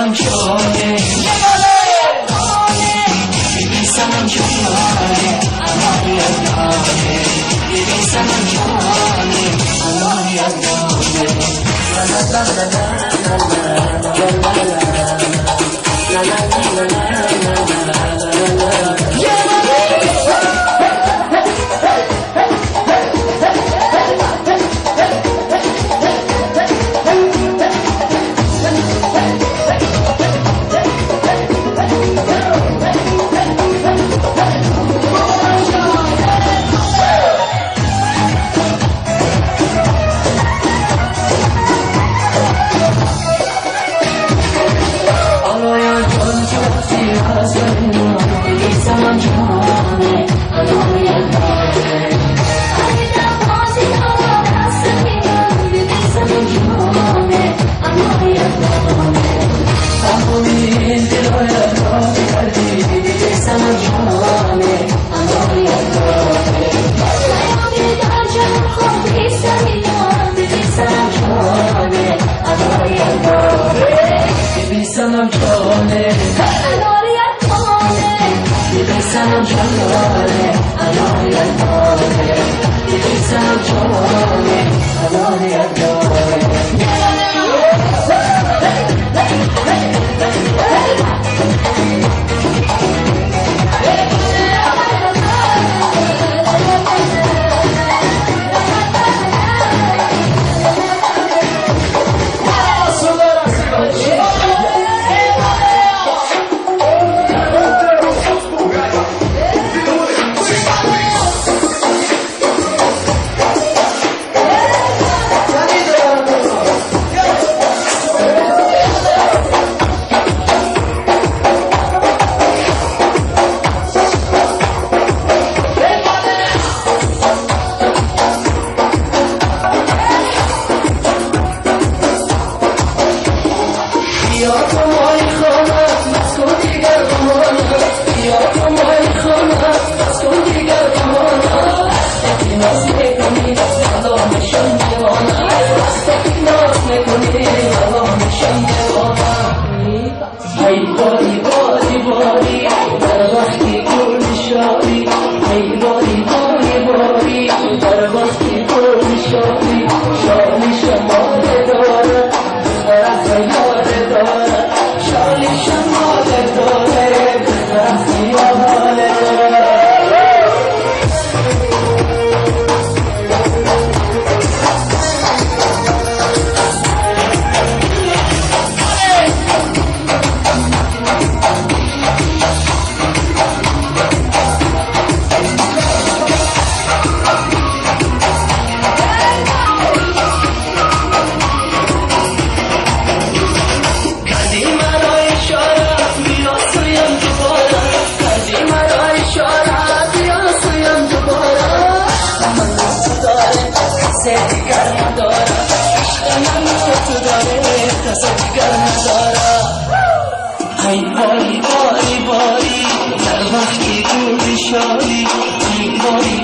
سنم شانه بیبی سنم شانه اناری از نانه بیبی سنم شانه اناری از نانه لا لا لا لا لا لا لا سنم جانه اناری الدانه بیبی سنم جانه اناری الدانه بیبی سنم جانه اناری الدانه هی باری باری باری در وقتی کل شادی هی باری باری باری در وقتی کل شادی شالی شمال داره طرف یاد داره شالی شمال داره طرف یاد داره هی باری باری باری در وقتی گوی شادی هی باری